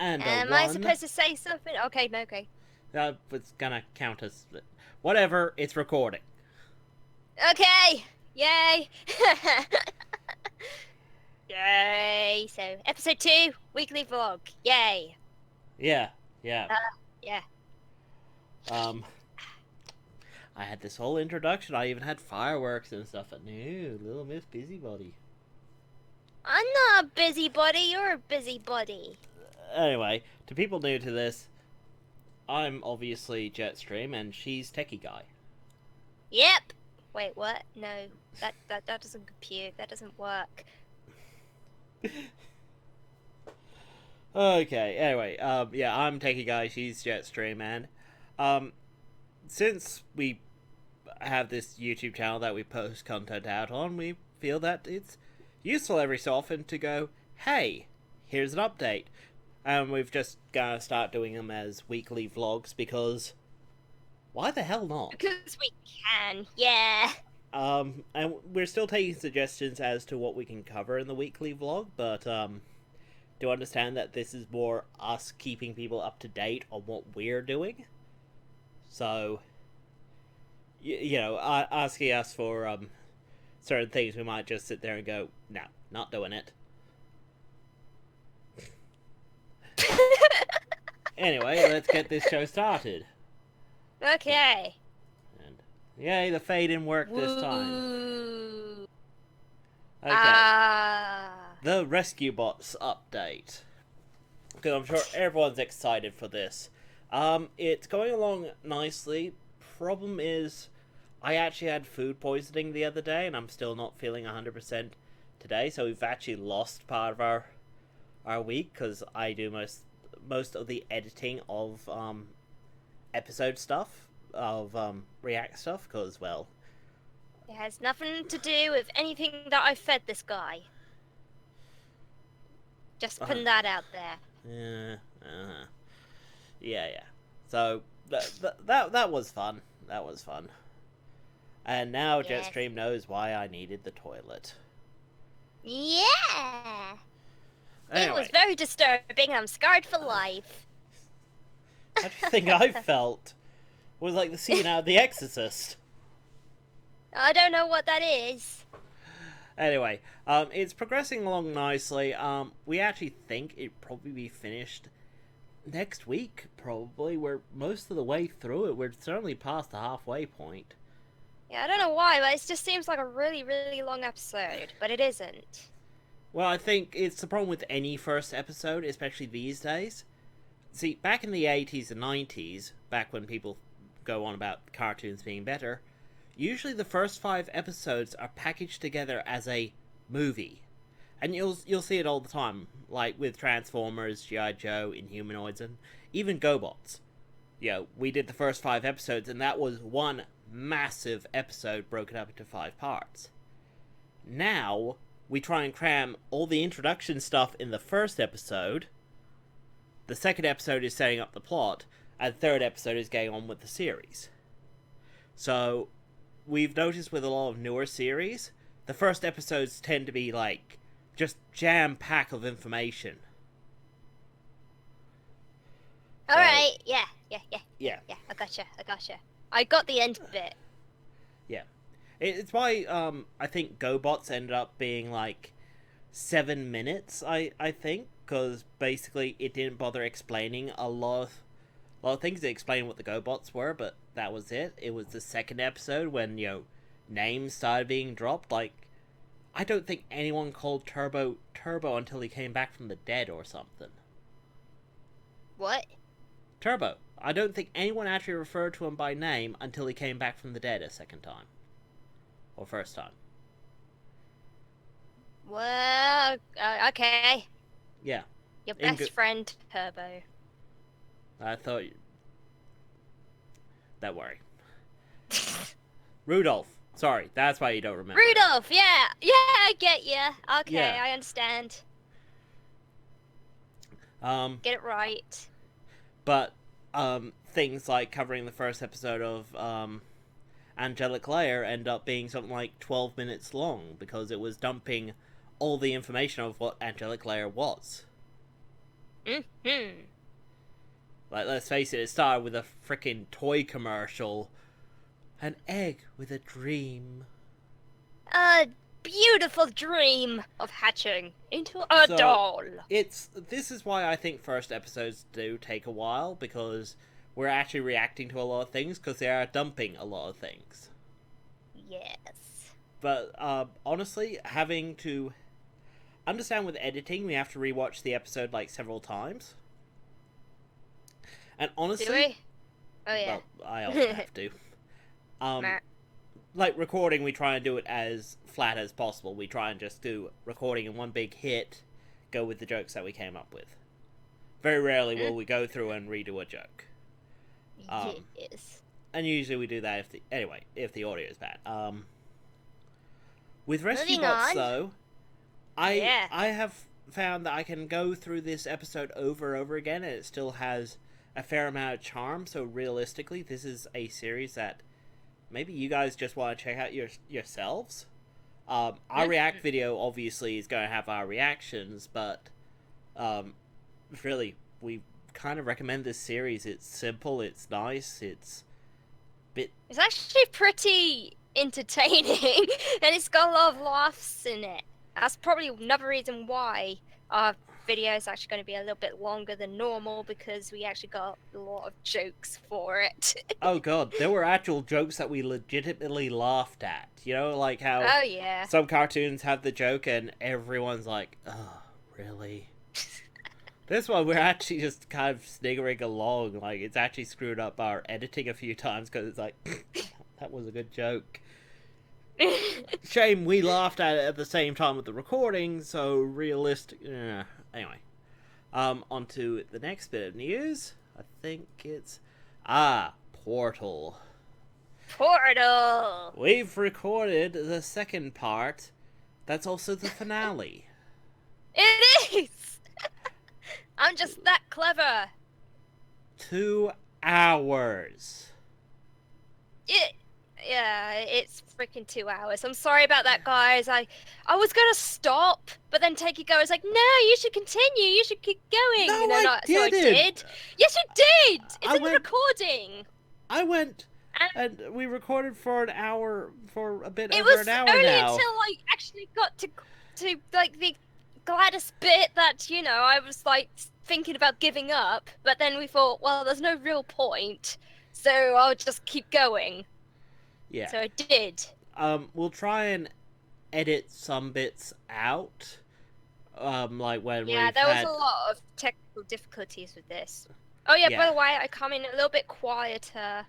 And a Am I one. supposed to say something? Okay, no, okay. That was gonna count as... Whatever, it's recording. Okay! Yay! Yay! So, episode 2, weekly vlog. Yay! Yeah, yeah. Uh, yeah. Um, I had this whole introduction. I even had fireworks and stuff. No, little Miss Busybody. I'm not a busybody, you're a busybody. Anyway, to people new to this, I'm obviously Jetstream, and she's Techie Guy. Yep! Wait, what? No, that doesn't compute, that doesn't work. Okay, anyway, yeah, I'm Techie Guy, she's Jetstream, and, since we have this YouTube channel that we post content out on, we feel that it's useful every so often to go, hey, here's an update. And we've just gotta start doing them as weekly vlogs because why the hell not? Because we can, yeah. And we're still taking suggestions as to what we can cover in the weekly vlog, but do understand that this is more us keeping people up to date on what we're doing. So, you know, asking us for certain things, we might just sit there and go, no, not doing it. Anyway, let's get this show started. Okay. And yay, the fade didn't work this time. Woo. Okay. The Rescue Bots update. Because I'm sure everyone's excited for this. It's going along nicely. Problem is, I actually had food poisoning the other day, and I'm still not feeling 100% today. So we've actually lost part of our week because I do most of the editing of episode stuff, of React stuff, because, well... It has nothing to do with anything that I fed this guy. Just putting that out there. Yeah. So, that was fun. That was fun. And now Yes. Jetstream knows why I needed the toilet. Yeah! Anyway, It was very disturbing, I'm scarred for life. how do you think I felt? It was like the scene out of The Exorcist. I don't know what that is. Anyway, it's progressing along nicely. We actually think it'd probably be finished next week, probably. We're most of the way through it. We're certainly past the halfway point. Yeah, I don't know why, but it just seems like a really, really long episode, but it isn't. Well, I think it's the problem with any first episode, especially these days. See, back in the 80s and 90s, back when people go on about cartoons being better, usually the first 5 episodes are packaged together as a movie. And you'll see it all the time, like with Transformers, G.I. Joe, Inhumanoids, and even GoBots. You know, we did the first 5 episodes, and that was one massive episode broken up into 5 parts. Now, we try and cram all the introduction stuff in the first episode, the second episode is setting up the plot, and the third episode is getting on with the series. So, we've noticed with a lot of newer series, the first episodes tend to be like, just jam-pack of information. Alright, yeah, I gotcha. I got the end bit. Yeah. It's why, I think GoBots ended up being like 7 minutes, I think, because basically it didn't bother explaining a lot of things. It explained what the GoBots were, but that was it. It was the second episode when, you know, names started being dropped. Like, I don't think anyone called Turbo until he came back from the dead or something. What? Turbo. I don't think anyone actually referred to him by name until he came back from the dead a second time. Or first time. Well, okay. Yeah. Your best friend, Turbo. I thought... Don't worry. Rudolph. Sorry, that's why you don't remember. Rudolph, yeah! Yeah, I get ya. Okay, Yeah. I understand. Get it right. But, things like covering the first episode of, Angelic Layer end up being something like 12 minutes long, because it was dumping all the information of what Angelic Layer was. Mm-hmm. Like, let's face it started with a freaking toy commercial. An egg with a dream. A beautiful dream of hatching into a So, doll. this is why I think first episodes do take a while, because we're actually reacting to a lot of things, because they are dumping a lot of things. Yes. But, honestly, having to understand with editing, we have to rewatch the episode, like, several times. And honestly... Do we? Oh, yeah. Well, I often have to. Like, recording, we try and do it as flat as possible. We try and just do recording in one big hit, go with the jokes that we came up with. Very rarely will we go through and redo a joke. Yes. And usually we do that if the audio is bad. With Rescue Moving Bots, on. though, I have found that I can go through this episode over and over again, and it still has a fair amount of charm. So realistically, this is a series that maybe you guys just want to check out yourselves. Our react video obviously is going to have our reactions, but really, we kind of recommend this series. It's simple, it's nice, it's actually pretty entertaining, and it's got a lot of laughs in it. That's probably another reason why our video is actually going to be a little bit longer than normal, because we actually got a lot of jokes for it. Oh god, there were actual jokes that we legitimately laughed at. You know, like how some cartoons have the joke and everyone's like, oh, really? This one, we're actually just kind of sniggering along. Like, it's actually screwed up our editing a few times because it's like, that was a good joke. Shame we laughed at it at the same time with the recording, so realistic. Anyway, on to the next bit of news. I think it's Portal. Portal! We've recorded the second part. That's also the finale. It is! I'm just that clever. 2 hours. It's freaking 2 hours. I'm sorry about that, guys. I was gonna stop, but then Takey Go was like, "No, you should continue. You should keep going." No, So I didn't. did. Yes, you did. It's in the recording. I went and we recorded for an hour, for a bit it over was an hour only now. until I actually got to like the Gladys bit that I was like thinking about giving up, but then we thought, well, there's no real point, so I'll just keep going. Yeah. So I did. We'll try and edit some bits out. Like when there was a lot of technical difficulties with this. Oh yeah, by the way, I come in a little bit quieter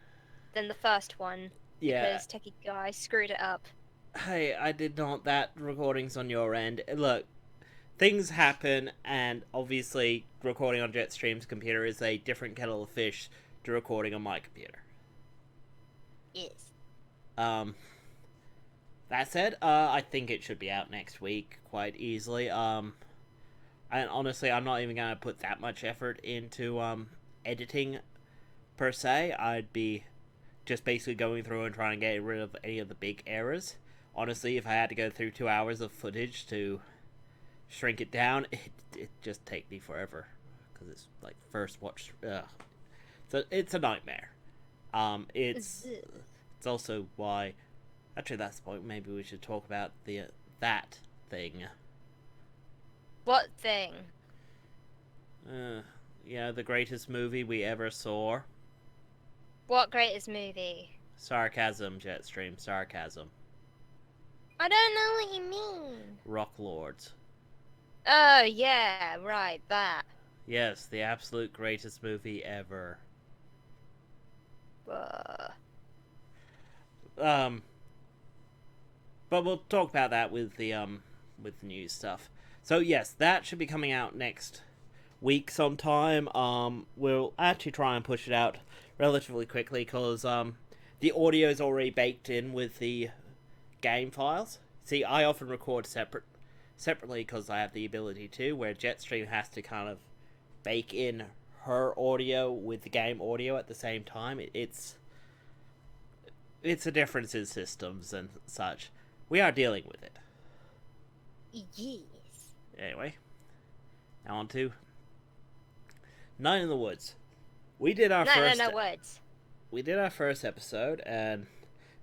than the first one because Techie Guy screwed it up. Hey, I did not. That recording's on your end. Look, things happen, and obviously recording on Jetstream's computer is a different kettle of fish to recording on my computer. Yes. That said, I think it should be out next week quite easily. And honestly, I'm not even gonna put that much effort into editing per se. I'd be just basically going through and trying to get rid of any of the big errors. Honestly, if I had to go through 2 hours of footage to shrink it down, it just take me forever, because it's like first watch. So it's a nightmare. It's also why. Actually, that's the point. Maybe we should talk about that thing. What thing? The greatest movie we ever saw. What greatest movie? Sarcasm, Jetstream, sarcasm. I don't know what you mean. Rock Lords. Oh, yeah, right, that. Yes, the absolute greatest movie ever. But we'll talk about that with the news stuff. So yes, that should be coming out next week sometime. We'll actually try and push it out relatively quickly because the audio is already baked in with the game files. See, I often record separately because I have the ability to, where Jetstream has to kind of bake in her audio with the game audio at the same time. It's a difference in systems and such. We are dealing with it. Yes. Anyway, now on to Night in the Woods. We did our No, first. no, no words. We did our first episode, and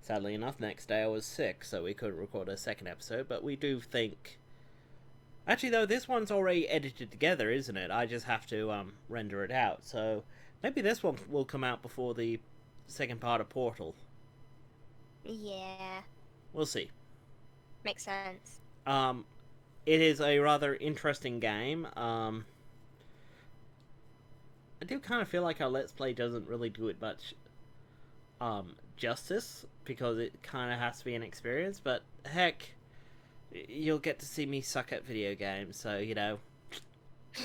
sadly enough, next day I was sick, so we couldn't record a second episode. But we do think. Actually, though, this one's already edited together, isn't it? I just have to render it out. So maybe this one will come out before the second part of Portal. Yeah. We'll see. Makes sense. It is a rather interesting game. I do kind of feel like our Let's Play doesn't really do it much justice, because it kind of has to be an experience, but heck, you'll get to see me suck at video games, so, you know,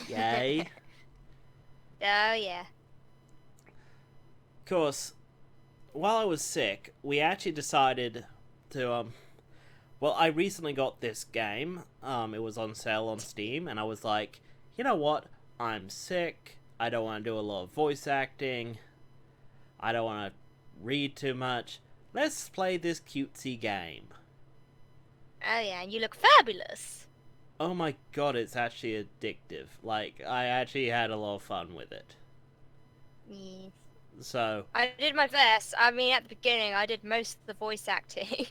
yay. Oh, yeah. Of course, while I was sick, we actually decided to, well, I recently got this game. It was on sale on Steam, and I was like, you know what? I'm sick. I don't want to do a lot of voice acting. I don't want to read too much. Let's play this cutesy game. Oh, yeah, and you look fabulous. Oh my god, it's actually addictive. Like, I actually had a lot of fun with it. Yeah. So... I did my best. I mean, at the beginning, I did most of the voice acting.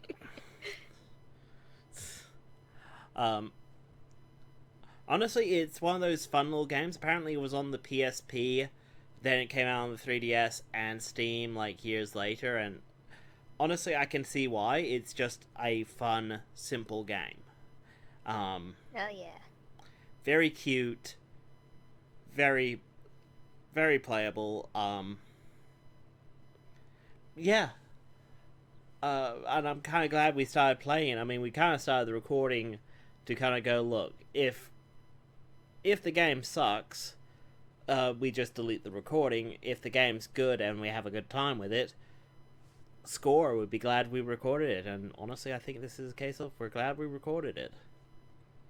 Honestly, it's one of those fun little games. Apparently it was on the PSP, then it came out on the 3DS and Steam, like, years later, and honestly, I can see why. It's just a fun, simple game. Oh, yeah. Very cute. Very, very playable. Yeah. And I'm kind of glad we started playing. I mean, we kind of started the recording to kind of go, look, if the game sucks, we just delete the recording. If the game's good and we have a good time with it, Score would be glad we recorded it. And honestly, I think this is a case of we're glad we recorded it.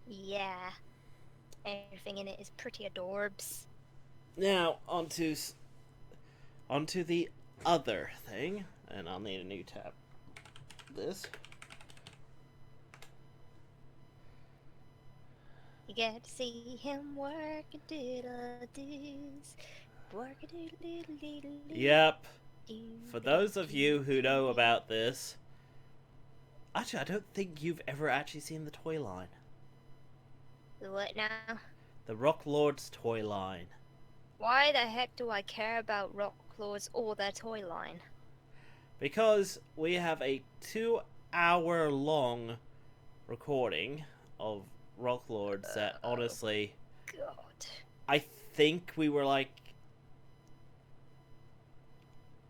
Yeah. Everything in it is pretty adorbs. Now, onto the other thing. And I'll need a new tab. This. You get to see him work a diddle-doos. Work a diddle-diddle-diddle. Yep. For those of you who know about this, actually, I don't think you've ever actually seen the toy line. What now? The Rock Lords toy line. Why the heck do I care about Rock Lords or their toy line? Because we have a 2-hour long recording of Rock Lords that honestly, God. I think we were like,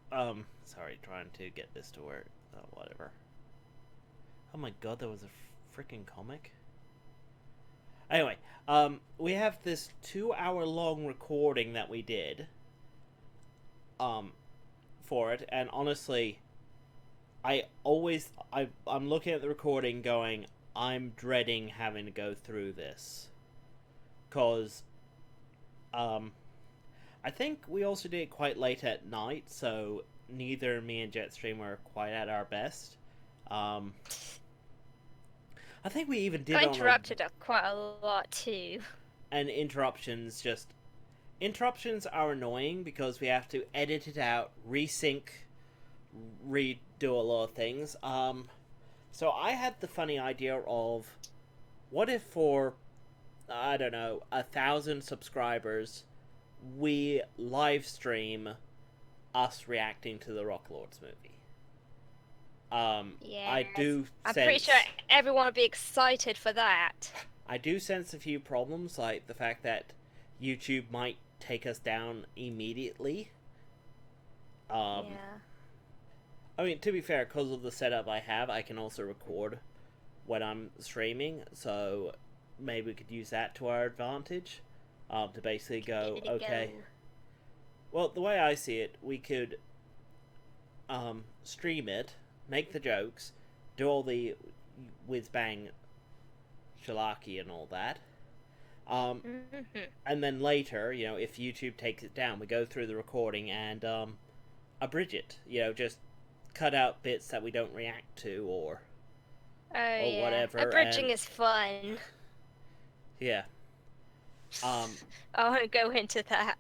sorry, trying to get this to work. Whatever. Oh my god, that was a freaking comic. Anyway, we have this 2-hour long recording that we did, for it, and honestly, I'm looking at the recording going, I'm dreading having to go through this. Cause, I think we also did it quite late at night, so neither me and Jetstream were quite at our best. I think we even did Got interrupted quite a lot too. And interruptions are annoying because we have to edit it out, resync, redo a lot of things. So I had the funny idea of, what if for, I don't know, 1,000 subscribers, we live stream us reacting to the Rock Lords movie. Yeah, I'm pretty sure everyone would be excited for that. I do sense a few problems, like the fact that YouTube might take us down immediately. Yeah. I mean, to be fair, because of the setup I have, I can also record when I'm streaming, so maybe we could use that to our advantage. To basically go, okay. Well, the way I see it, we could stream it, make the jokes, do all the whiz-bang shellacking and all that. And then later, you know, if YouTube takes it down, we go through the recording and abridge it. You know, just cut out bits that we don't react to or whatever. Abridging is fun. Yeah. I won't go into that.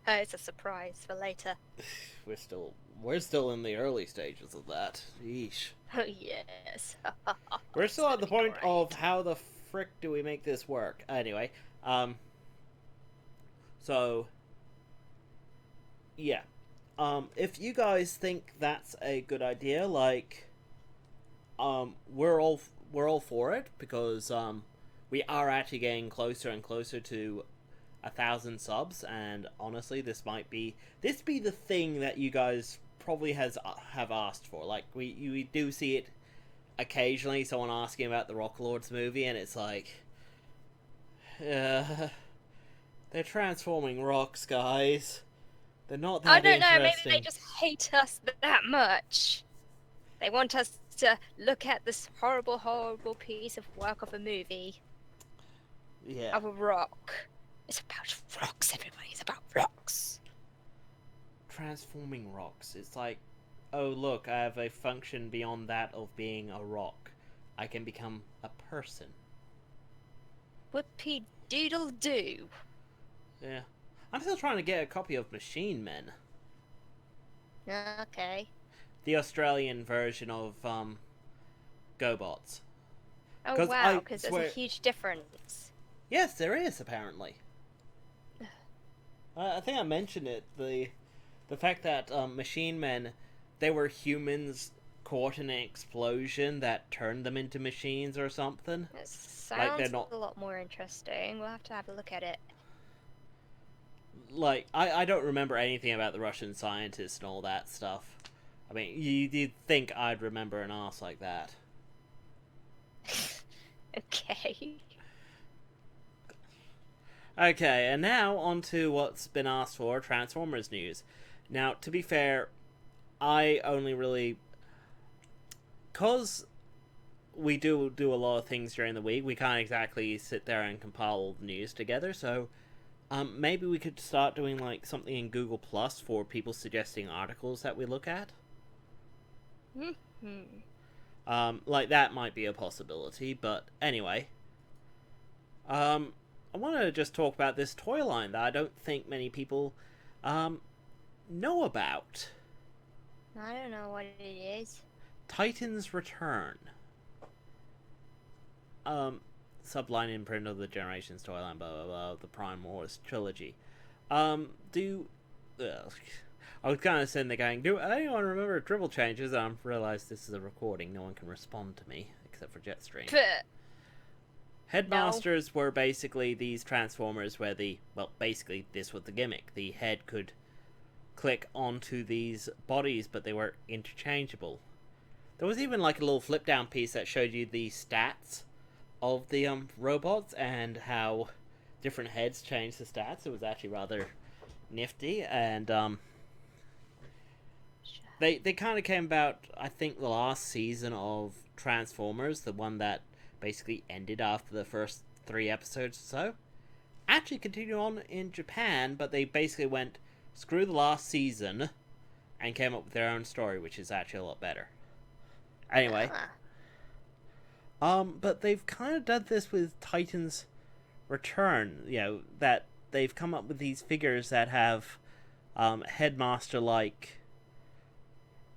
It's a surprise for later. We're still in the early stages of that. Yeesh. Oh yes. We're It's still at gonna the be point of great. how the frick do we make this work? Anyway, so yeah, if you guys think that's a good idea, like, we're all for it because we are actually getting closer and closer to 1,000 subs, and honestly, this be the thing that you guys probably have asked for. Like, we do see it occasionally, someone asking about the Rock Lords movie, and it's like, they're transforming rocks, guys. They're not I that don't know, maybe they interesting. just hate us that much. They want us to look at this horrible, horrible piece of work of a movie. Yeah. Of a rock. It's about rocks, everybody. It's about rocks. Transforming rocks. It's like, oh look, I have a function beyond that of being a rock. I can become a person. Whoopie doodle doo. Yeah. I'm still trying to get a copy of Machine Men. Okay. The Australian version of GoBots. Oh 'Cause wow, I because there's a swear, huge difference. yes, there is apparently. I think I mentioned it. The fact that Machine Men, they were humans caught in an explosion that turned them into machines or something. It Like, they're sounds not, a lot more interesting. We'll have to have a look at it. like, I don't remember anything about the Russian scientists and all that stuff. I mean, you'd think I'd remember an ass like that. Okay. Okay, and now on to what's been asked for, Transformers news. Now, to be fair, I only really... Because we do a lot of things during the week, we can't exactly sit there and compile the news together, so maybe we could start doing like something in Google Plus for people suggesting articles that we look at. Like, that might be a possibility, but anyway. I want to just talk about this toy line that I don't think many people know about. I don't know what it is. Titan's Return. Subline imprint of the Generations toy line, blah blah blah, the Prime Wars trilogy. I was kind of sitting there going, do anyone remember Dribble Changes? And I realised this is a recording, no one can respond to me, except for Jetstream. Headmasters were basically these Transformers where basically this was the gimmick. The head could click onto these bodies, but they were interchangeable. There was even like a little flip down piece that showed you the stats of the robots and how different heads changed the stats. It was actually rather nifty, and they kind of came about, I think, the last season of Transformers, the one that basically ended after the first 3 episodes or so. Actually continued on in Japan, but they basically went, screw the last season, and came up with their own story, which is actually a lot better. Anyway. But they've kind of done this with Titan's Return, that they've come up with these figures that have Headmaster-like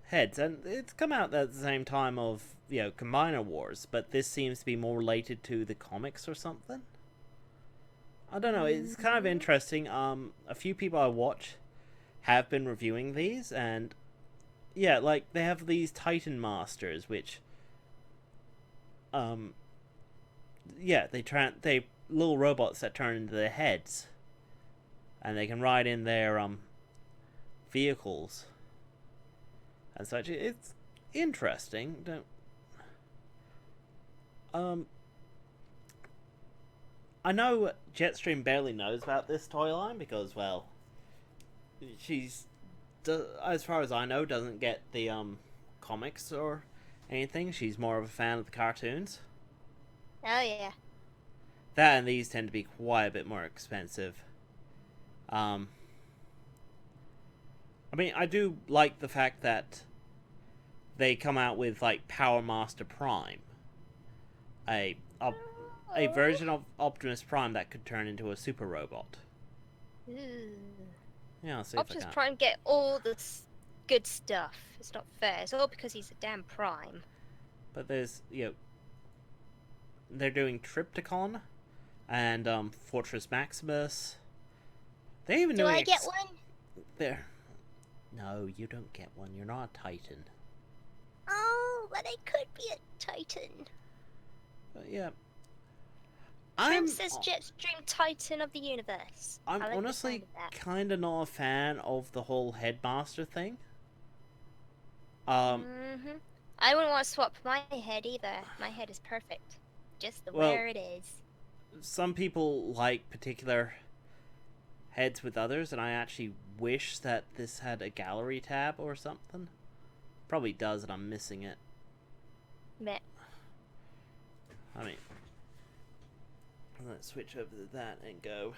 heads, and it's come out at the same time of Combiner Wars, but this seems to be more related to the comics or something. I don't know, it's kind of interesting. A few people I watch have been reviewing these, and like, they have these Titan Masters, which they little robots that turn into their heads, and they can ride in their vehicles and such. It's interesting. I know Jetstream barely knows about this toy line because, well, she's, as far as I know, doesn't get the comics or anything. She's more of a fan of the cartoons. Oh yeah. That and these tend to be quite a bit more expensive. I mean, I do like the fact that they come out with like Power Master Prime, a version of Optimus Prime that could turn into a super robot. Ooh. Yeah, I'll see if I Optimus can. Prime get all the good stuff. It's not fair. It's all because he's a damn Prime. But there's, they're doing Triptychon and Fortress Maximus. They even Do doing I get one? There. No, you don't get one. You're not a Titan. Oh, but I could be a Titan. But yeah. Princess Jetstream Titan of the universe. I'm like honestly kind of not a fan of the whole headmaster thing. I wouldn't want to swap my head either. My head is perfect, just the way it is. Some people like particular heads with others, and I actually wish that this had a gallery tab or something. Probably does, and I'm missing it. Meh. I mean, let's switch over to that and go.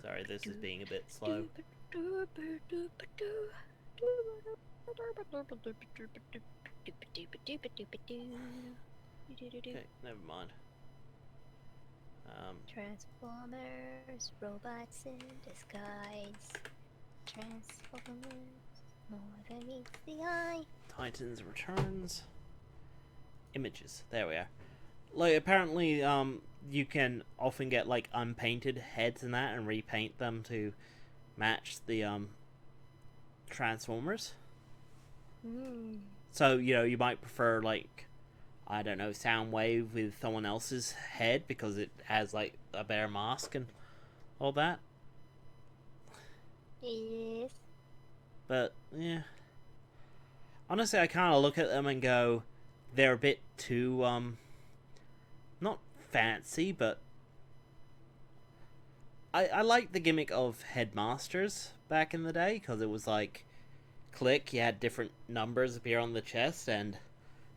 Sorry, this is being a bit slow. Okay, never mind. Transformers, robots in disguise. Transformers, more than meets the eye. Titans Returns. Images. There we are. Like, apparently, you can often get, like, unpainted heads and that and repaint them to match the, Transformers. So, you might prefer, like, I don't know, Soundwave with someone else's head because it has, like, a bear mask and all that. Yes. But, yeah. Honestly, I kind of look at them and go, they're a bit too, not fancy, but I like the gimmick of headmasters back in the day, because it was like, click, you had different numbers appear on the chest, and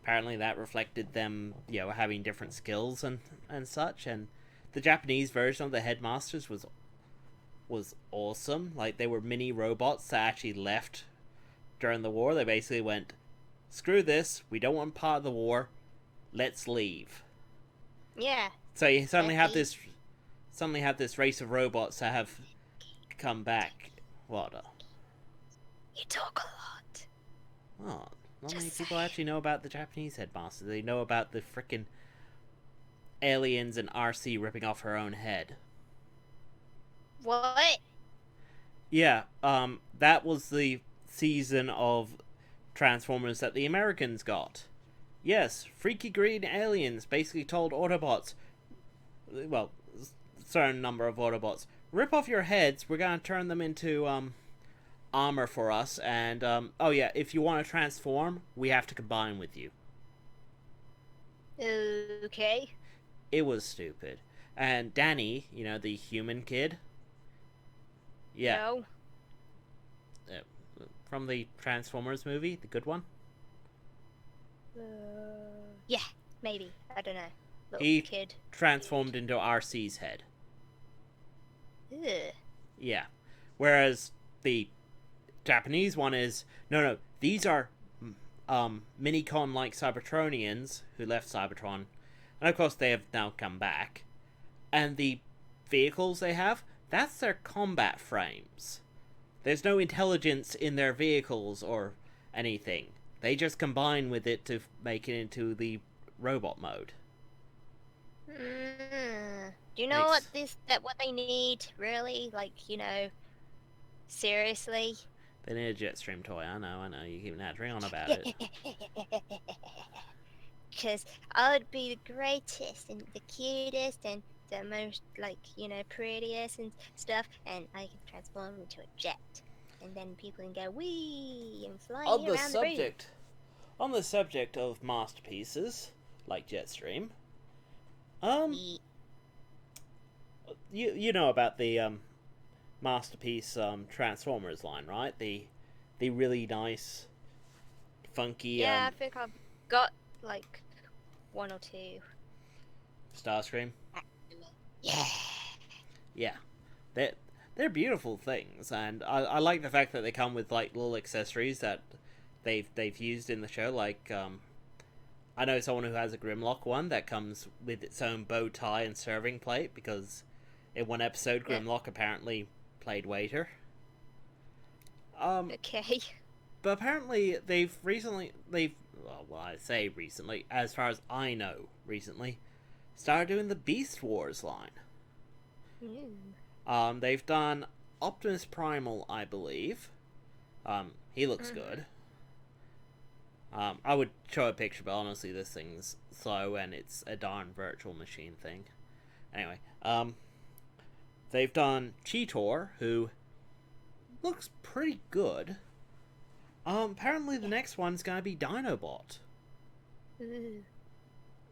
apparently that reflected them, having different skills and such, and the Japanese version of the headmasters was awesome. Like, they were mini robots that actually left during the war. They basically went, screw this, we don't want part of the war, let's leave. Yeah. So you suddenly have this race of robots that have come back. What? You talk a lot. Oh, not many people actually know about the Japanese headmaster. They know about the frickin' aliens and RC ripping off her own head. What? Yeah, that was the season of Transformers that the Americans got. Yes, freaky green aliens basically told Autobots, well, a certain number of Autobots, rip off your heads, we're gonna turn them into, armor for us, and, oh yeah, if you want to transform, we have to combine with you. Okay. It was stupid. And Danny, the human kid, yeah. No. From the Transformers movie, the good one? Yeah, maybe. I don't know. He kid transformed into RC's head. Ugh. Yeah. Whereas the Japanese one is, no, these are Minicon-like Cybertronians who left Cybertron. And of course they have now come back. And the vehicles they have, that's their combat frames. There's no intelligence in their vehicles or anything. They just combine with it to make it into the robot mode. Do you know what they need, really? Like, seriously? They need a Jetstream toy. I know, you keep nattering on about it. Because I would be the greatest and the cutest and the most, prettiest and stuff, and I can transform into a jet. And then people can go, wee, and fly around the room. On the subject of masterpieces, like Jetstream, you know about the masterpiece Transformers line, right? The really nice, funky. Yeah, I think I've got like one or two. Starscream. Yeah. Yeah, they're beautiful things, and I like the fact that they come with like little accessories that they've used in the show. Like I know someone who has a Grimlock one that comes with its own bow tie and serving plate because in one episode Grimlock apparently played waiter. Okay. But apparently well, I say recently, as far as I know, recently started doing the Beast Wars line. They've done Optimus Primal, I believe. He looks good. I would show a picture, but honestly, this thing's slow and it's a darn virtual machine thing. Anyway, they've done Cheetor, who looks pretty good. Apparently the next one's gonna be Dinobot.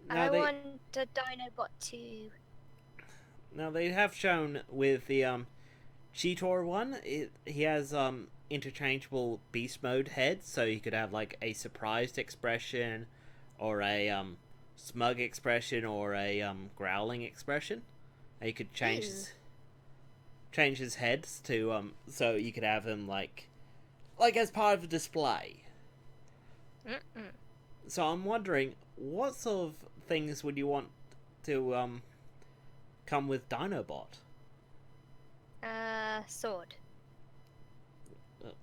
I want a Dinobot too. Now they have shown with the Cheetor one, he has interchangeable beast mode heads, so you could have like a surprised expression, or a smug expression, or a growling expression. And you could change his heads to so you could have him like as part of a display. So I'm wondering, what sort of things would you want to come with Dinobot? Sword.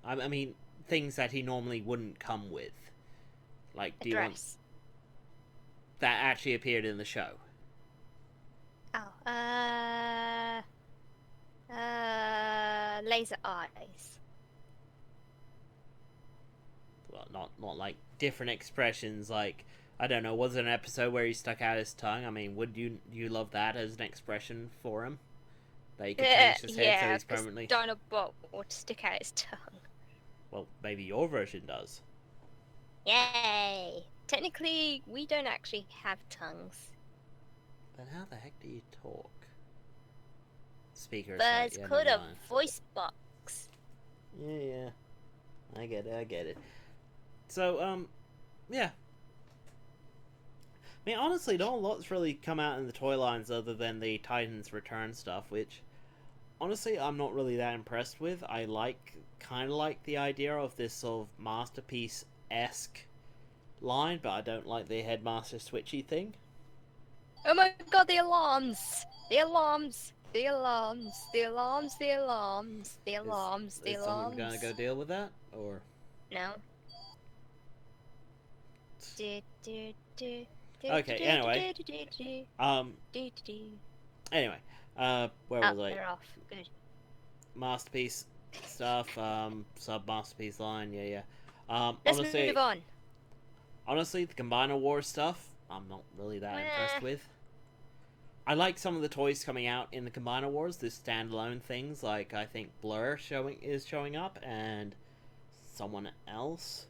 I mean, things that he normally wouldn't come with. Like, do you want that actually appeared in the show? Oh, laser eyes. Well, not like different expressions. Like, I don't know. Was there an episode where he stuck out his tongue? I mean, would you love that as an expression for him? That he could change his head so he's permanently. Dinobot would stick out his tongue. Well, maybe your version does. Yay! Technically, we don't actually have tongues. Then how the heck do you talk? Speaker. But it's called a voice box. Yeah. I get it. So, yeah. I mean, honestly, not a lot's really come out in the toy lines other than the Titans Return stuff, which, honestly, I'm not really that impressed with. I kind of like the idea of this sort of Masterpiece-esque line, but I don't like the Headmaster Switchy thing. Oh my god, the alarms! The alarms! The alarms! The alarms! The alarms! The alarms! The alarms! Is someone gonna go deal with that, or? No. Okay, anyway. Anyway, where was I? They're off. Good. Masterpiece stuff, sub-masterpiece line, yeah. Let's move on. Honestly, the Combiner Wars stuff, I'm not really that impressed with. I like some of the toys coming out in the Combiner Wars, the standalone things, like I think Blur is showing up, and someone else.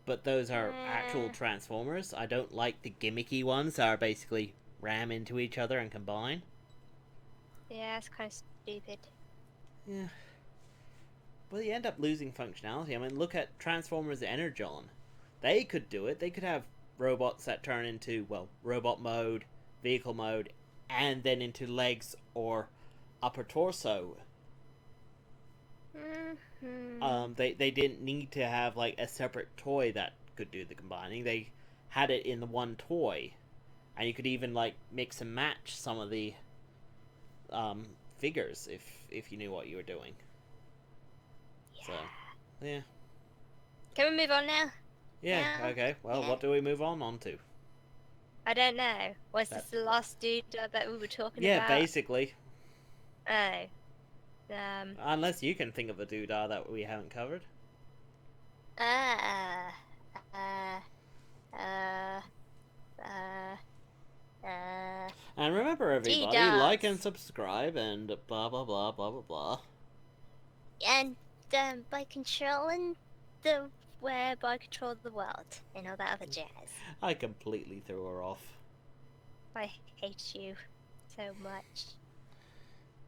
But those are actual Transformers. I don't like the gimmicky ones that are basically ram into each other and combine. Yeah, it's kind of stupid. Yeah. But you end up losing functionality. I mean, look at Transformers Energon. They could do it. They could have robots that turn into, well, robot mode, vehicle mode, and then into legs or upper torso. They didn't need to have like a separate toy that could do the combining. They had it in the one toy, and you could even like mix and match some of the figures if you knew what you were doing. Yeah. So, yeah. Can we move on now? Yeah. No? Okay. Well, Yeah. what do we move on to? I don't know. Was this the last dude that we were talking about? Yeah, basically. Oh. Unless you can think of a doodah that we haven't covered. And remember, everybody, Doodahs. like and subscribe and blah blah blah blah blah blah. And by controlling the web, I control the world and all that other jazz. I completely threw her off. I hate you so much.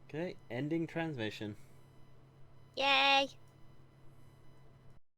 Okay, ending transmission. Yay!